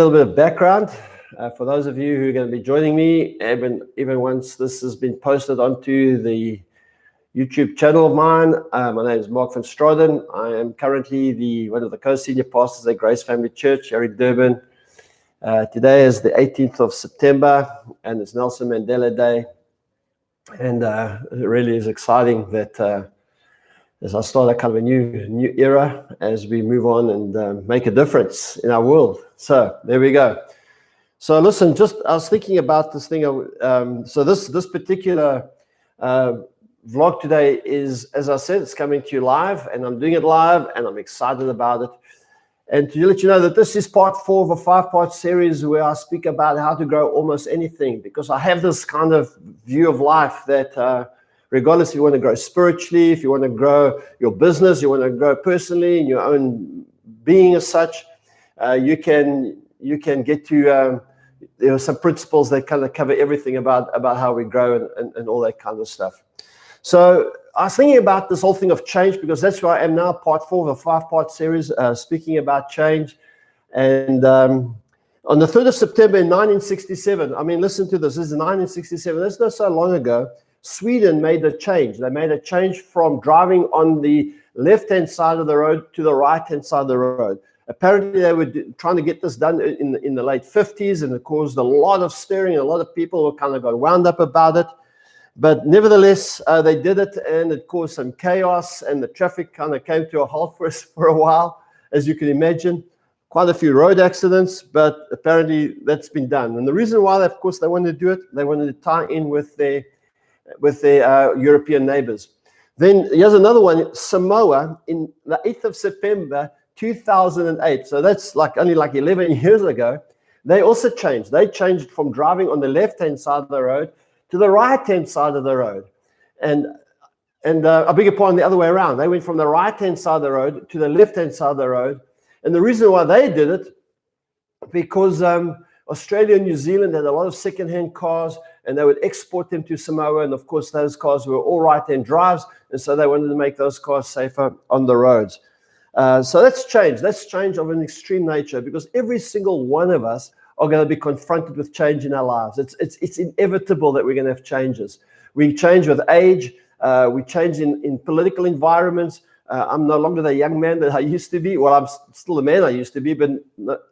A little bit of background for those of you who are going to be joining me, even once this has been posted onto the YouTube channel of mine. My name is Mark van Straden. I am currently one of the co-senior pastors at Grace Family Church here in Durban. Today is the 18th of September, and it's Nelson Mandela Day. And it really is exciting that as I start a kind of a new era as we move on and make a difference in our world. So there we go. So listen, I was thinking about this thing. So this particular vlog today is, as I said, it's coming to you live, and I'm doing it live, and I'm excited about it. And to let you know that this is part 4 of a 5-part series where I speak about how to grow almost anything, because I have this kind of view of life that regardless if you want to grow spiritually, if you want to grow your business, you want to grow personally in your own being as such, you can get to there are some principles that kind of cover everything about how we grow and all that kind of stuff. So I was thinking about this whole thing of change, because that's where I am now, part 4 of a 5-part series, speaking about change. And on the 3rd of September in 1967, I mean, listen to this. This is 1967. That's not so long ago. Sweden made a change. They made a change from driving on the left-hand side of the road to the right-hand side of the road. Apparently, they were trying to get this done in the late 50s, and it caused a lot of stirring. A lot of people kind of got wound up about it. But nevertheless, they did it, and it caused some chaos, and the traffic kind of came to a halt for us for a while, as you can imagine. Quite a few road accidents, but apparently that's been done. And the reason why, of course, they wanted to do it, they wanted to tie in with their European neighbors. Then here's another one, Samoa, in the 8th of September 2008. So that's only 11 years ago. They also changed. They changed from driving on the left-hand side of the road to the right-hand side of the road. And I beg your pardon, the other way around. They went from the right-hand side of the road to the left-hand side of the road. And the reason why they did it, because Australia and New Zealand had a lot of second-hand cars, and they would export them to Samoa. And of course, those cars were all right-hand drives, and so they wanted to make those cars safer on the roads. So that's change. That's change of an extreme nature, because every single one of us are going to be confronted with change in our lives. It's inevitable that we're going to have changes. We change with age. We change in political environments. I'm no longer the young man that I used to be. Well, I'm still the man I used to be, but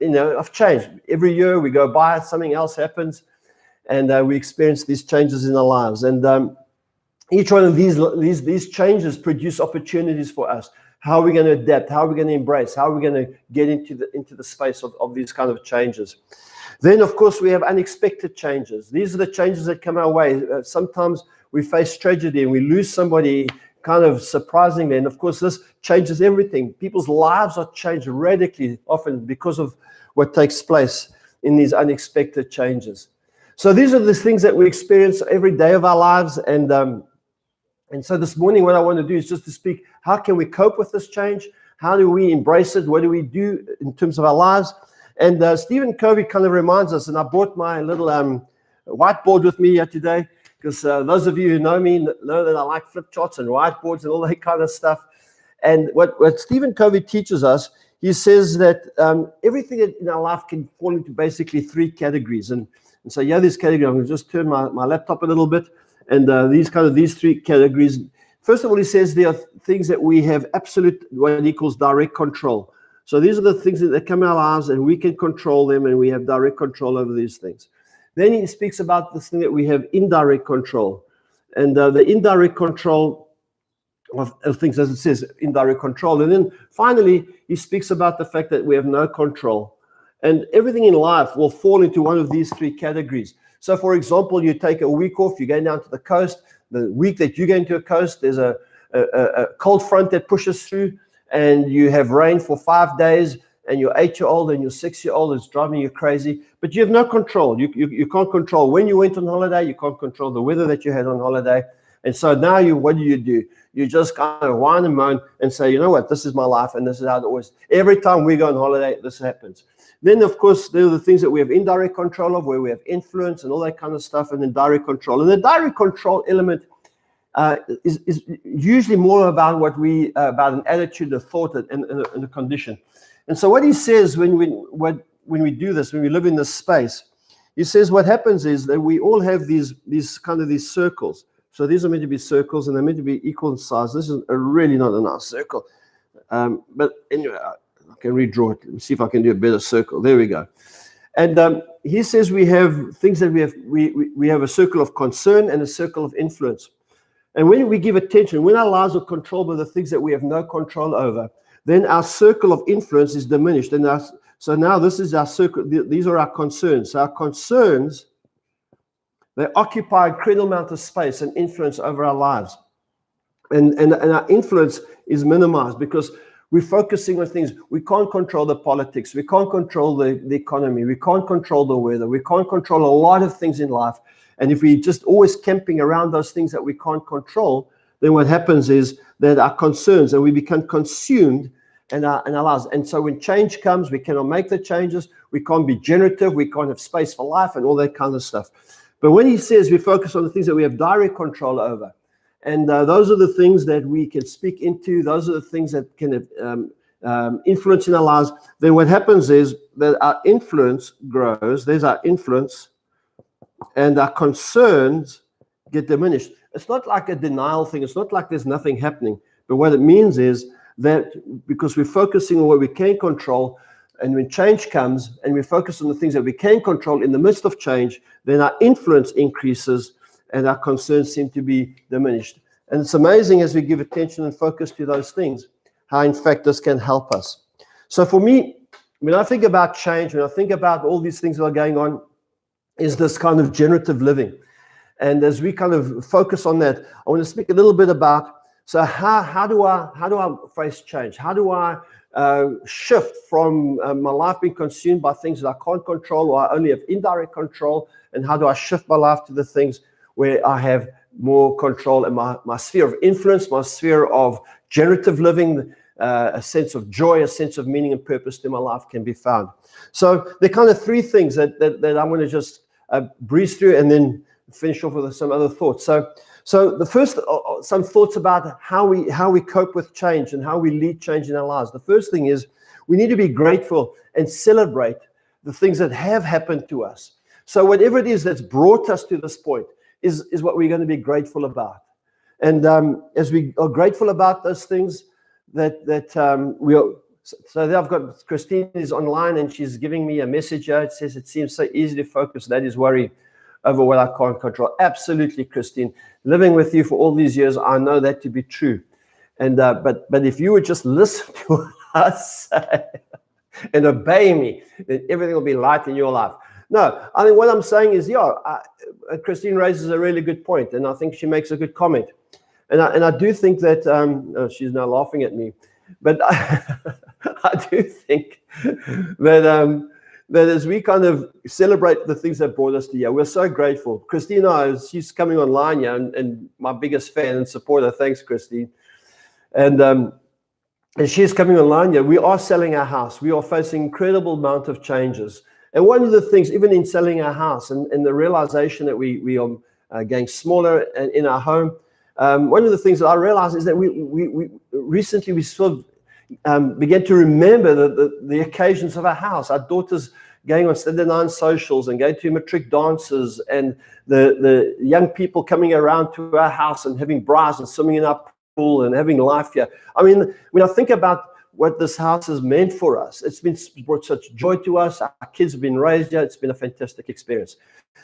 I've changed. Every year we go by, something else happens, and we experience these changes in our lives. And each one of these changes produce opportunities for us. How are we going to adapt? How are we going to embrace? How are we going to get into the space of these kind of changes? Then, of course, we have unexpected changes. These are the changes that come our way. Sometimes we face tragedy and we lose somebody kind of surprisingly. And, of course, this changes everything. People's lives are changed radically often because of what takes place in these unexpected changes. So these are the things that we experience every day of our lives. And so this morning, what I want to do is just to speak, how can we cope with this change? How do we embrace it? What do we do in terms of our lives? And Stephen Covey kind of reminds us, and I brought my little whiteboard with me here today, because those of you who know me know that I like flip charts and whiteboards and all that kind of stuff. And what Stephen Covey teaches us, he says that everything in our life can fall into basically 3 categories. And so yeah, this category, I'm going to just turn my laptop a little bit. And these 3 categories. First of all, he says there are things that we have absolute, what he calls direct control. So these are the things that come in our lives, and we can control them, and we have direct control over these things. Then he speaks about this thing that we have indirect control. And the indirect control of things, as it says, indirect control. And then finally, he speaks about the fact that we have no control. And everything in life will fall into one of these 3 categories. So, for example, you take a week off, you're going down to the coast. The week that you go into a coast, there's a cold front that pushes through, and you have rain for 5 days, and your 8-year-old and your 6-year-old is driving you crazy, but you have no control. You can't control when you went on holiday. You can't control the weather that you had on holiday. And so now what do? You just kind of whine and moan and say, you know what, this is my life, and this is how it always, every time we go on holiday, this happens. Then, of course, there are the things that we have indirect control of, where we have influence and all that kind of stuff, and then direct control. And the direct control element is usually more about about an attitude, a thought, and a condition. And so what he says, what when we do this, when we live in this space, he says what happens is that we all have these circles. So these are meant to be circles, and they're meant to be equal in size. This is really not a nice circle. But anyway, I can redraw it. Let me see if I can do a better circle. There we go. And he says we have things that we have a circle of concern and a circle of influence. And when we give attention, when our lives are controlled by the things that we have no control over, then our circle of influence is diminished. And so now this is our circle. These are our concerns. So our concerns, they occupy an incredible amount of space and influence over our lives. And our influence is minimized because we're focusing on things. We can't control the politics. We can't control the economy. We can't control the weather. We can't control a lot of things in life. And if we just always camping around those things that we can't control, then what happens is that our concerns, and we become consumed in our lives. And so when change comes, we cannot make the changes. We can't be generative. We can't have space for life and all that kind of stuff. But when he says we focus on the things that we have direct control over, and those are the things that we can speak into, those are the things that can influence in our lives, then what happens is that our influence grows. There's our influence, and our concerns get diminished. It's not like a denial thing. It's not like there's nothing happening. But what it means is that because we're focusing on what we can control, and when change comes and we focus on the things that we can control in the midst of change, then our influence increases and our concerns seem to be diminished. And it's amazing as we give attention and focus to those things, how in fact this can help us. So for me, when I think about change, when I think about all these things that are going on, is this kind of generative living. And as we kind of focus on that, I want to speak a little bit about, so how do I face change? How do I shift from my life being consumed by things that I can't control or I only have indirect control, and how do I shift my life to the things where I have more control in my sphere of influence, my sphere of generative living, a sense of joy, a sense of meaning and purpose to my life can be found. So there are kind of three things that I want to just breeze through and then finish off with some other thoughts. So the first, some thoughts about how we cope with change and how we lead change in our lives. The first thing is we need to be grateful and celebrate the things that have happened to us. So whatever it is that's brought us to this point is what we're going to be grateful about. And as we are grateful about those things we are. So there I've got Christine is online and she's giving me a message here. It says it seems so easy to focus. That is worry over what I can't control. Absolutely, Christine. Living with you for all these years, I know that to be true. And but if you would just listen to what I say and obey me, then everything will be light in your life. No, I think what I'm saying is, Christine raises a really good point, and I think she makes a good comment. And I do think that she's now laughing at me, but I do think that as we kind of celebrate the things that brought us to here, we're so grateful. Christina, she's coming online here, and my biggest fan and supporter. Thanks, Christine. And she's coming online here. We are selling our house. We are facing incredible amount of changes. And one of the things, even in selling our house and the realization that we are getting smaller in our home, one of the things that I realized is that we recently sort of began to remember the occasions of our house. Our daughters going on Saturday night socials and going to matric dances, and the young people coming around to our house and having bras and swimming in our pool and having life here. I mean, when I think about what this house has meant for us, it's brought such joy to us. Our kids have been raised here. It's been a fantastic experience.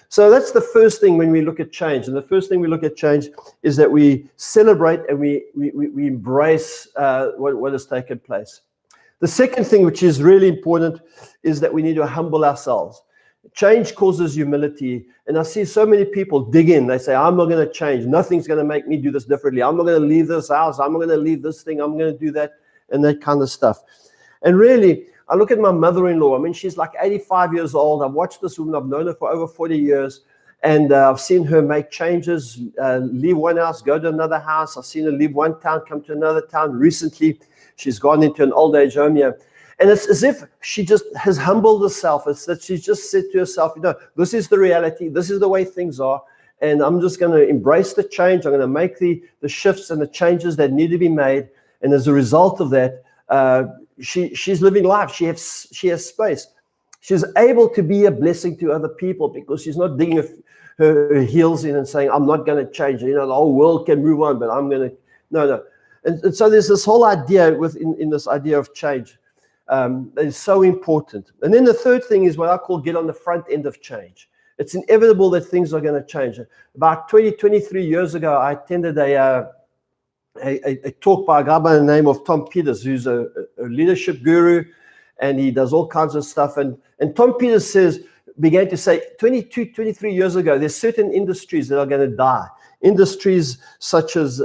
So that's the first thing when we look at change. And the first thing we look at change is that we celebrate and we embrace what has taken place. The second thing, which is really important, is that we need to humble ourselves. Change causes humility. And I see so many people dig in. They say, I'm not going to change. Nothing's going to make me do this differently. I'm not going to leave this house. I'm not going to leave this thing. I'm going to do that, and that kind of stuff. And really, I look at my mother-in-law. I mean, she's like 85 years old. I've watched this woman. I've known her for over 40 years. And I've seen her make changes, leave one house, go to another house. I've seen her leave one town, come to another town. Recently, she's gone into an old age home here. And it's as if she just has humbled herself. It's that she's just said to herself, this is the reality. This is the way things are. And I'm just going to embrace the change. I'm going to make the shifts and the changes that need to be made. And as a result of that, she's living life. She has space. She's able to be a blessing to other people because she's not digging her heels in and saying, I'm not going to change. The whole world can move on, but I'm going to, no. And so there's this whole idea in this idea of change that is so important. And then the third thing is what I call get on the front end of change. It's inevitable that things are going to change. About 23 years ago, I attended a talk by a guy by the name of Tom Peters, who's a leadership guru, and he does all kinds of stuff. And Tom Peters began to say 23 years ago, there's certain industries that are going to die. Industries such as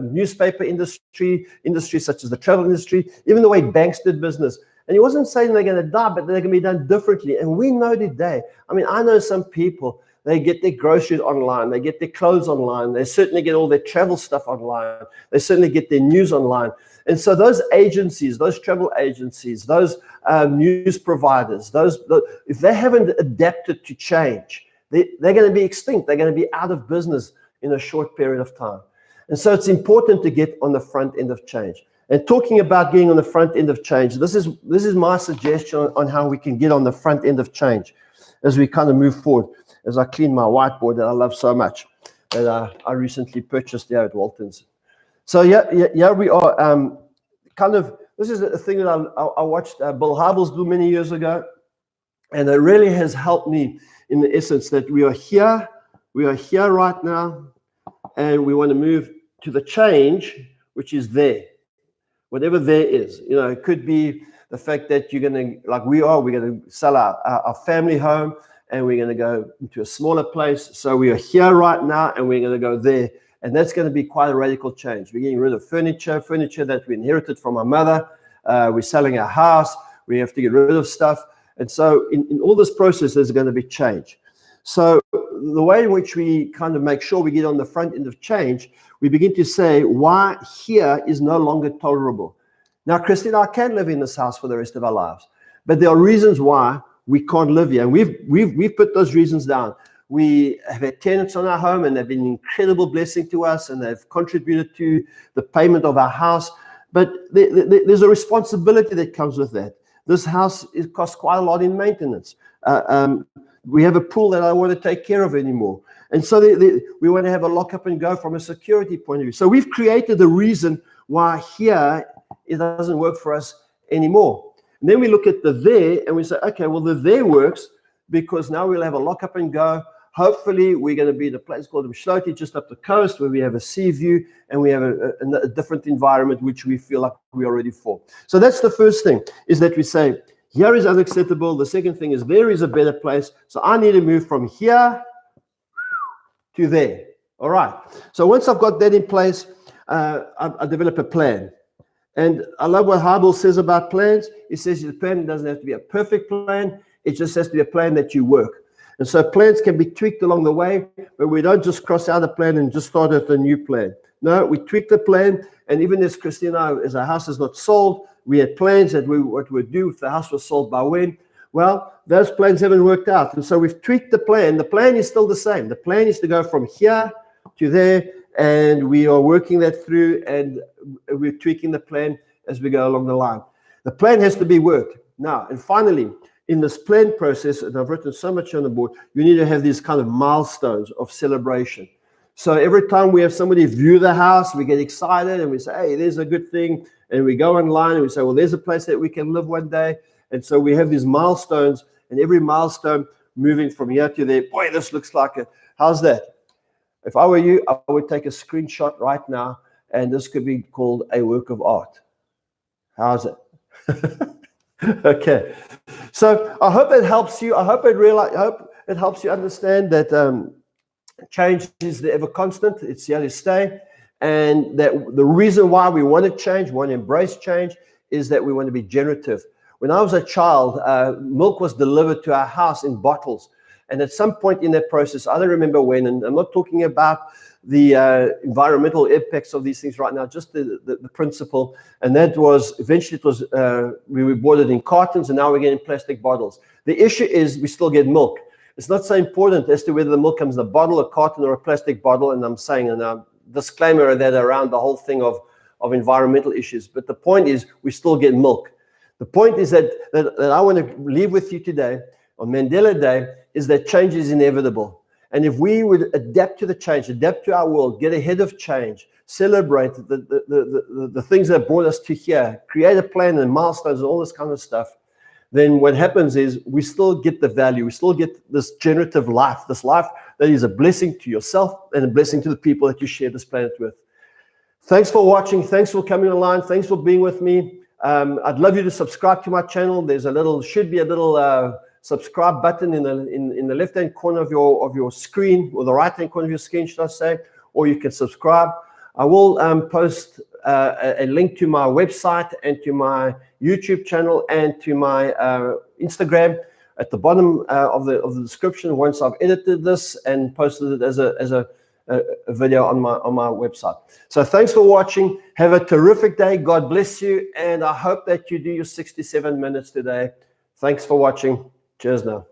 newspaper industry, industries such as the travel industry, even the way banks did business. And he wasn't saying they're going to die, but they're going to be done differently. And we know today, I know some people, they get their groceries online, they get their clothes online, they certainly get all their travel stuff online, they certainly get their news online. And so those agencies, those travel agencies, those news providers, if they haven't adapted to change, they're going to be extinct. They're going to be out of business in a short period of time. And so it's important to get on the front end of change. And talking about getting on the front end of change, this is my suggestion on how we can get on the front end of change as we kind of move forward, as I clean my whiteboard that I love so much, that I recently purchased here at Walton's. So yeah, we are this is a thing that I watched Bill Hybels do many years ago, and it really has helped me in the essence that we are here right now, and we want to move to the change which is there, whatever there is. It could be the fact that you're going to, we're going to sell our family home, and we're going to go into a smaller place. So we are here right now, and we're going to go there. And that's going to be quite a radical change. We're getting rid of furniture that we inherited from our mother. We're selling our house. We have to get rid of stuff. And so in all this process, there's going to be change. So the way in which we kind of make sure we get on the front end of change, we begin to say why here is no longer tolerable. Now, Christina, I can live in this house for the rest of our lives, but there are reasons why we can't live here. And we've put those reasons down. We have had tenants on our home, and they've been an incredible blessing to us, and they've contributed to the payment of our house. But there's a responsibility that comes with that. This house costs quite a lot in maintenance. We have a pool that I don't want to take care of anymore. And so we want to have a lock up and go from a security point of view. So we've created a reason why here it doesn't work for us anymore. And then we look at the there, and we say, okay, well, the there works because now we'll have a lock up and go. Hopefully, we're going to be in a place called Mshloti, just up the coast, where we have a sea view and we have a different environment which we feel like we're ready for. So that's the first thing, is that we say, here is unacceptable. The second thing is there is a better place. So I need to move from here to there. All right. So once I've got that in place, I develop a plan. And I love what Hybels says about plans. He says the plan doesn't have to be a perfect plan. It just has to be a plan that you work. And so plans can be tweaked along the way, but we don't just cross out a plan and just start with a new plan. No, we tweak the plan. And even as Christina, as our house is not sold, we had plans that what we'd do if the house was sold by when. Well, those plans haven't worked out. And so we've tweaked the plan. The plan is still the same. The plan is to go from here to there, and we are working that through, and we're tweaking the plan as we go along the line. The plan has to be worked. Now, and finally, in this plan process, and I've written so much on the board, you need to have these kind of milestones of celebration. So every time we have somebody view the house, we get excited and we say, hey, there's a good thing. And we go online and we say, well, there's a place that we can live one day. And so we have these milestones, and every milestone moving from here to there. Boy, this looks like it. How's that? If I were you, I would take a screenshot right now, and this could be called a work of art. How's it? Okay. So I hope it helps you. I hope it helps you understand that change is the ever constant. It's here to stay. And that the reason why we want to change, want to embrace change, is that we want to be generative. When I was a child, milk was delivered to our house in bottles. And at some point in that process, I don't remember when, and I'm not talking about the environmental impacts of these things right now, just the principle. And that was, eventually it was, we bought it in cartons, and now we're getting plastic bottles. The issue is we still get milk. It's not so important as to whether the milk comes in a bottle, a carton, or a plastic bottle. And I'm saying, and a disclaimer that around the whole thing of environmental issues. But the point is we still get milk. The point is that I want to leave with you today on Mandela Day is that change is inevitable. And if we would adapt to the change, adapt to our world, get ahead of change, celebrate the things that brought us to here, create a plan and milestones and all this kind of stuff, then what happens is we still get the value. We still get this generative life, this life that is a blessing to yourself and a blessing to the people that you share this planet with. Thanks for watching. Thanks for coming online. Thanks for being with me. I'd love you to subscribe to my channel. There's should be a little subscribe button in the left-hand corner of your screen, or the right-hand corner of your screen, should I say, or you can subscribe. I will post a link to my website and to my YouTube channel and to my Instagram at the bottom of the description once I've edited this and posted it as a video on my website. So thanks for watching. Have a terrific day. God bless you, and I hope that you do your 67 minutes today. Thanks for watching. Cheers now.